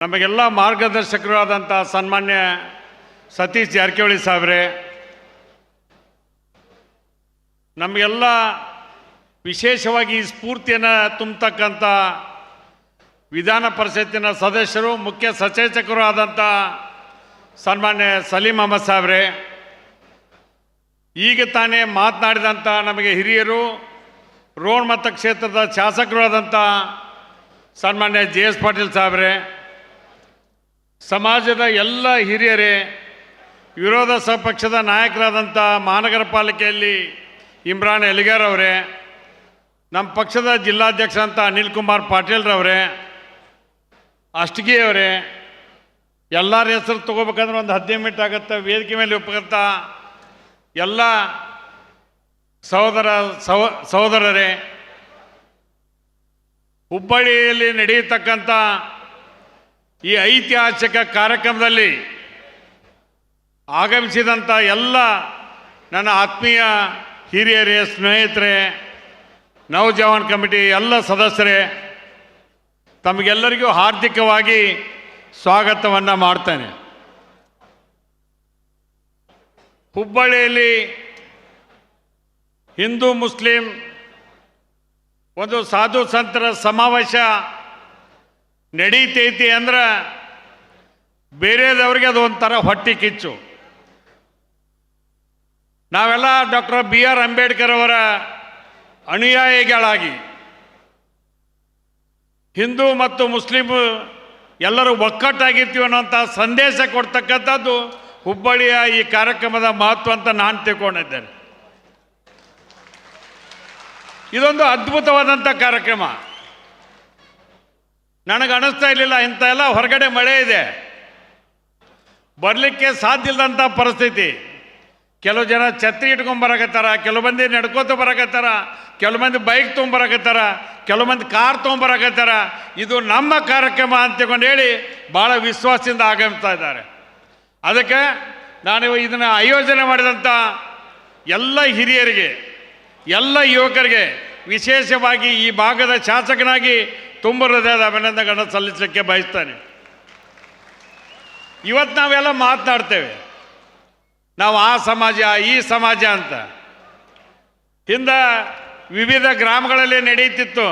ನಮಗೆಲ್ಲ ಮಾರ್ಗದರ್ಶಕರು ಆದಂಥ ಸನ್ಮಾನ್ಯ ಸತೀಶ್ ಜಾರಕಿಹೊಳಿ ಸಾಹೇಬ್ರೆ, ನಮಗೆಲ್ಲ ವಿಶೇಷವಾಗಿ ಸ್ಫೂರ್ತಿಯನ್ನು ತುಂಬತಕ್ಕಂಥ ವಿಧಾನ ಪರಿಷತ್ತಿನ ಸದಸ್ಯರು, ಮುಖ್ಯ ಸಚೇತಕರು ಆದಂಥ ಸನ್ಮಾನ್ಯ ಸಲೀಂ ಅಹಮದ್ ಸಾಹೇಬ್ರೆ, ಈಗ ತಾನೇ ಮಾತನಾಡಿದಂಥ ನಮಗೆ ಹಿರಿಯರು, ರೋಣ ಮತಕ್ಷೇತ್ರದ ಶಾಸಕರು ಆದಂಥ ಸನ್ಮಾನ್ಯ JS ಪಾಟೀಲ್ ಸಾಹೇಬ್ರೆ, ಸಮಾಜದ ಎಲ್ಲ ಹಿರಿಯರೇ, ವಿರೋಧ ಪಕ್ಷದ ನಾಯಕರಾದಂಥ ಮಹಾನಗರ ಪಾಲಿಕೆಯಲ್ಲಿ ಇಮ್ರಾನ್ ಎಲಿಗಾರ್ ಅವರೇ, ನಮ್ಮ ಪಕ್ಷದ ಜಿಲ್ಲಾಧ್ಯಕ್ಷ ಅಂತ ಅನಿಲ್ ಕುಮಾರ್ ಪಾಟೀಲ್ರವರೇ, ಅಷ್ಟಗಿಯವರೇ, ಎಲ್ಲರ ಹೆಸರು ತೊಗೋಬೇಕಂದ್ರೆ ಒಂದು 15 ಮಿನಿಟ್ ಆಗುತ್ತೆ. ವೇದಿಕೆ ಮೇಲೆ ಉಪಕಂತ ಎಲ್ಲ ಸಹೋದರರೇ, ಹುಬ್ಬಳ್ಳಿಯಲ್ಲಿ ನಡೆಯತಕ್ಕಂಥ ಈ ಐತಿಹಾಸಿಕ ಕಾರ್ಯಕ್ರಮದಲ್ಲಿ ಆಗಮಿಸಿದಂಥ ಎಲ್ಲ ನನ್ನ ಆತ್ಮೀಯ ಹಿರಿಯರೇ, ಸ್ನೇಹಿತರೆ, ನವಜವಾನ್ ಕಮಿಟಿ ಎಲ್ಲ ಸದಸ್ಯರೇ, ತಮಗೆಲ್ಲರಿಗೂ ಹಾರ್ದಿಕವಾಗಿ ಸ್ವಾಗತವನ್ನು ಮಾಡ್ತೇನೆ. ಹುಬ್ಬಳ್ಳಿಯಲ್ಲಿ ಹಿಂದೂ ಮುಸ್ಲಿಂ ಒಂದು ಸಾಧು ಸಂತರ ಸಮಾವೇಶ ನಡೀತೈತಿ ಅಂದ್ರೆ ಬೇರೆದವ್ರಿಗೆ ಅದು ಒಂಥರ ಹೊಟ್ಟೆ ಕಿಚ್ಚು. ನಾವೆಲ್ಲ ಡಾಕ್ಟರ್ BR ಅಂಬೇಡ್ಕರ್ ಅವರ ಅನುಯಾಯಿಗಳಾಗಿ ಹಿಂದೂ ಮತ್ತು ಮುಸ್ಲಿಂ ಎಲ್ಲರೂ ಒಕ್ಕಟ್ಟಾಗಿರ್ತೀವಿ ಅನ್ನೋಂಥ ಸಂದೇಶ ಕೊಡ್ತಕ್ಕಂಥದ್ದು ಹುಬ್ಬಳ್ಳಿಯ ಈ ಕಾರ್ಯಕ್ರಮದ ಮಹತ್ವ ಅಂತ ನಾನು ತಿಳ್ಕೊಂಡಿದ್ದೇನೆ. ಇದೊಂದು ಅದ್ಭುತವಾದಂಥ ಕಾರ್ಯಕ್ರಮ. ನನಗೆ ಅನ್ನಿಸ್ತಾ ಇರಲಿಲ್ಲ, ಇಂಥ ಎಲ್ಲ ಹೊರಗಡೆ ಮಳೆ ಇದೆ, ಬರಲಿಕ್ಕೆ ಸಾಧ್ಯ ಇಲ್ಲದಂಥ ಪರಿಸ್ಥಿತಿ. ಕೆಲವು ಜನ ಛತ್ರಿ ಇಟ್ಕೊಂಬರಕತ್ತಾರ, ಕೆಲವು ಮಂದಿ ನಡ್ಕೋತ ಬರಕತ್ತಾರ, ಕೆಲವು ಮಂದಿ ಬೈಕ್ ತೊಗೊಂಬರಕತ್ತಾರ, ಕೆಲವು ಮಂದಿ ಕಾರ್ ತೊಗೊಂಬರಕತ್ತಾರ. ಇದು ನಮ್ಮ ಕಾರ್ಯಕ್ರಮ ಅಂತಕೊಂಡು ಹೇಳಿ ಭಾಳ ವಿಶ್ವಾಸದಿಂದ ಆಗಮಿಸ್ತಾ ಇದ್ದಾರೆ. ಅದಕ್ಕೆ ನಾನು ಇದನ್ನು ಆಯೋಜನೆ ಮಾಡಿದಂಥ ಎಲ್ಲ ಹಿರಿಯರಿಗೆ, ಎಲ್ಲ ಯುವಕರಿಗೆ, ವಿಶೇಷವಾಗಿ ಈ ಭಾಗದ ಶಾಸಕನಾಗಿ ತುಂಬ ಹೃದಯದ ಅಭಿನಂದನೆಗಳನ್ನು ಸಲ್ಲಿಸಲಿಕ್ಕೆ ಬಯಸ್ತೇನೆ. ಇವತ್ತು ನಾವೆಲ್ಲ ಮಾತನಾಡ್ತೇವೆ, ನಾವು ಆ ಸಮಾಜ ಈ ಸಮಾಜ ಅಂತ. ಹಿಂದೆ ವಿವಿಧ ಗ್ರಾಮಗಳಲ್ಲಿ ನಡೀತಿತ್ತು.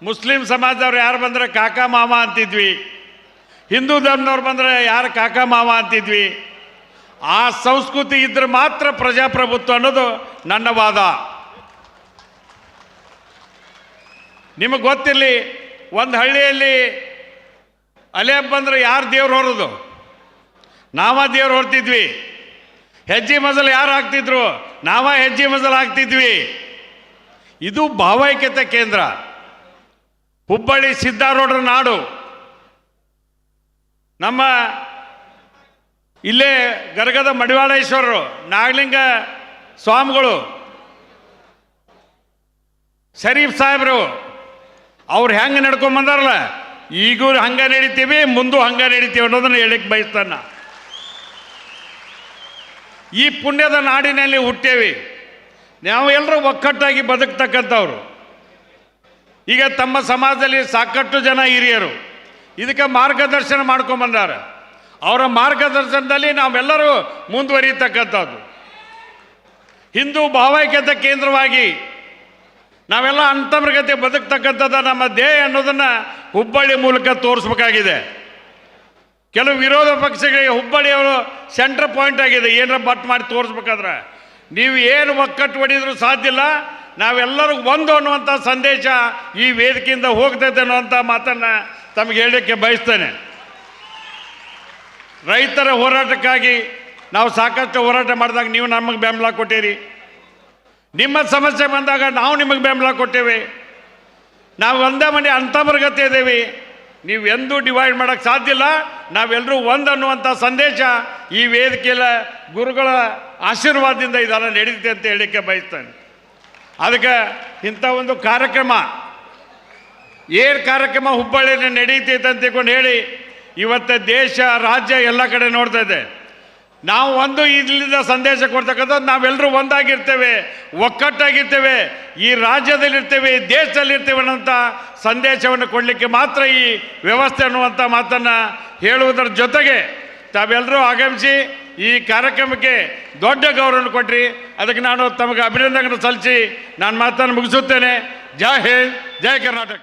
ಮುಸ್ಲಿಂ ಸಮಾಜದವ್ರು ಯಾರು ಬಂದರೆ ಕಾಕ ಮಾಮ ಅಂತಿದ್ವಿ, ಹಿಂದೂ ಧರ್ಮದವ್ರು ಬಂದರೆ ಯಾರು ಕಾಕ ಮಾಮ ಅಂತಿದ್ವಿ. ಆ ಸಂಸ್ಕೃತಿ ಇದ್ರೆ ಮಾತ್ರ ಪ್ರಜಾಪ್ರಭುತ್ವ ಅನ್ನೋದು ನನ್ನ ವಾದ. ನಿಮಗೆ ಗೊತ್ತಿರಲಿ, ಒಂದು ಹಳ್ಳಿಯಲ್ಲಿ ಅಲೆ ಬಂದರೆ ಯಾರು ದೇವ್ರು ಹೊರೋದು? ನಾವ ದೇವ್ರು ಹೊರ್ತಿದ್ವಿ. ಹೆಜ್ಜೆ ಮಜಲು ಯಾರು ಹಾಕ್ತಿದ್ರು? ನಾವ ಹೆಜ್ಜೆ ಮಜಲು ಹಾಕ್ತಿದ್ವಿ. ಇದು ಭಾವೈಕ್ಯತೆ ಕೇಂದ್ರ. ಹುಬ್ಬಳ್ಳಿ ಸಿದ್ದಾರೂಢರ ನಾಡು. ನಮ್ಮ ಇಲ್ಲೇ ಗರಗದ ಮಡಿವಾಳೇಶ್ವರರು, ನಾಗಲಿಂಗ ಸ್ವಾಮಿಗಳು, ಶರೀಫ್ ಸಾಹೇಬರು, ಅವ್ರು ಹೆಂಗೆ ನಡ್ಕೊಂಬಂದಾರಲ್ಲ, ಈಗೂ ಹಂಗೆ ನಡೀತೀವಿ, ಮುಂದೂ ಹಂಗೆ ನಡೀತೀವಿ ಅನ್ನೋದನ್ನು ಹೇಳಿಕ್ಕೆ ಬಯಸ್ತಾನ. ಈ ಪುಣ್ಯದ ನಾಡಿನಲ್ಲಿ ಹುಟ್ಟೇವಿ. ನಾವು ಎಲ್ಲರೂ ಒಕ್ಕಟ್ಟಾಗಿ ಬದುಕ್ತಕ್ಕಂಥವ್ರು. ಈಗ ತಮ್ಮ ಸಮಾಜದಲ್ಲಿ ಸಾಕಷ್ಟು ಜನ ಹಿರಿಯರು ಇದಕ್ಕೆ ಮಾರ್ಗದರ್ಶನ ಮಾಡ್ಕೊಂಬಂದಾರೆ. ಅವರ ಮಾರ್ಗದರ್ಶನದಲ್ಲಿ ನಾವೆಲ್ಲರೂ ಮುಂದುವರಿಯತಕ್ಕಂಥದ್ದು. ಹಿಂದೂ ಭಾವೈಕ್ಯತೆ ಕೇಂದ್ರವಾಗಿ ನಾವೆಲ್ಲ ಅಂತರ್ಗತೆ ಬದುಕ್ತಕ್ಕಂಥದ್ದು ನಮ್ಮ ಧ್ಯೇಯ ಅನ್ನೋದನ್ನು ಹುಬ್ಬಳ್ಳಿ ಮೂಲಕ ತೋರಿಸ್ಬೇಕಾಗಿದೆ. ಕೆಲವು ವಿರೋಧ ಪಕ್ಷಗಳಿಗೆ ಹುಬ್ಬಳ್ಳಿಯವರು ಸೆಂಟ್ರ್ ಪಾಯಿಂಟ್ ಆಗಿದೆ. ಏನರ ಬಟ್ ಮಾಡಿ ತೋರಿಸ್ಬೇಕಾದ್ರೆ ನೀವು ಏನು ಒಕ್ಕಟ್ಟು ಹೊಡಿದ್ರೂ ಸಾಧ್ಯ ಇಲ್ಲ. ನಾವೆಲ್ಲರೂ ಒಂದು ಅನ್ನುವಂಥ ಸಂದೇಶ ಈ ವೇದಿಕೆಯಿಂದ ಹೋಗ್ತೈತೆ ಅನ್ನುವಂಥ ಮಾತನ್ನು ತಮಗೆ ಹೇಳಲಿಕ್ಕೆ ಬಯಸ್ತೇನೆ. ರೈತರ ಹೋರಾಟಕ್ಕಾಗಿ ನಾವು ಸಾಕಷ್ಟು ಹೋರಾಟ ಮಾಡಿದಾಗ ನೀವು ನಮಗೆ ಬೆಂಬಲ ಕೊಟ್ಟಿರಿ. ನಿಮ್ಮ ಸಮಸ್ಯೆ ಬಂದಾಗ ನಾವು ನಿಮಗೆ ಬೆಂಬಲ ಕೊಟ್ಟೇವೆ. ನಾವು ಒಂದೇ ಮನೆ ಅಂತರ್ಗತೆ ಇದ್ದೇವೆ. ನೀವು ಎಂದೂ ಡಿವೈಡ್ ಮಾಡೋಕ್ಕೆ ಸಾಧ್ಯ ಇಲ್ಲ. ನಾವೆಲ್ಲರೂ ಒಂದು ಅನ್ನುವಂಥ ಸಂದೇಶ ಈ ವೇದಿಕೆಯ ಗುರುಗಳ ಆಶೀರ್ವಾದದಿಂದ ಇದೆಲ್ಲ ನಡೀತೆ ಅಂತ ಹೇಳಲಿಕ್ಕೆ ಬಯಸ್ತೇನೆ. ಅದಕ್ಕೆ ಇಂಥ ಒಂದು ಕಾರ್ಯಕ್ರಮ, ಏನು ಕಾರ್ಯಕ್ರಮ ಹುಬ್ಬಳ್ಳಿಯಲ್ಲಿ ನಡೀತೈತೆ ಅಂತ ತಿಳ್ಕೊಂಡು ಹೇಳಿ ಇವತ್ತು ದೇಶ ರಾಜ್ಯ ಎಲ್ಲ ಕಡೆ ನೋಡ್ತಾ ಇದೆ. ನಾವು ಒಂದು ಇಲ್ಲಿಂದ ಸಂದೇಶ ಕೊಡ್ತಕ್ಕಂಥದ್ದು ನಾವೆಲ್ಲರೂ ಒಂದಾಗಿರ್ತೇವೆ, ಒಕ್ಕಟ್ಟಾಗಿರ್ತೇವೆ, ಈ ರಾಜ್ಯದಲ್ಲಿರ್ತೇವೆ, ಈ ದೇಶದಲ್ಲಿರ್ತೇವೆ ಅನ್ನೋಂಥ ಸಂದೇಶವನ್ನು ಕೊಡಲಿಕ್ಕೆ ಮಾತ್ರ ಈ ವ್ಯವಸ್ಥೆ ಅನ್ನುವಂಥ ಮಾತನ್ನು ಹೇಳುವುದರ ಜೊತೆಗೆ ತಾವೆಲ್ಲರೂ ಆಗಮಿಸಿ ಈ ಕಾರ್ಯಕ್ರಮಕ್ಕೆ ದೊಡ್ಡ ಗೌರವವನ್ನು ಕೊಟ್ರಿ. ಅದಕ್ಕೆ ನಾನು ತಮಗೆ ಅಭಿನಂದನೆ ಸಲ್ಲಿಸಿ ನಾನು ಮಾತನ್ನು ಮುಗಿಸುತ್ತೇನೆ. ಜೈ ಹಿಂದ್, ಜೈ ಕರ್ನಾಟಕ.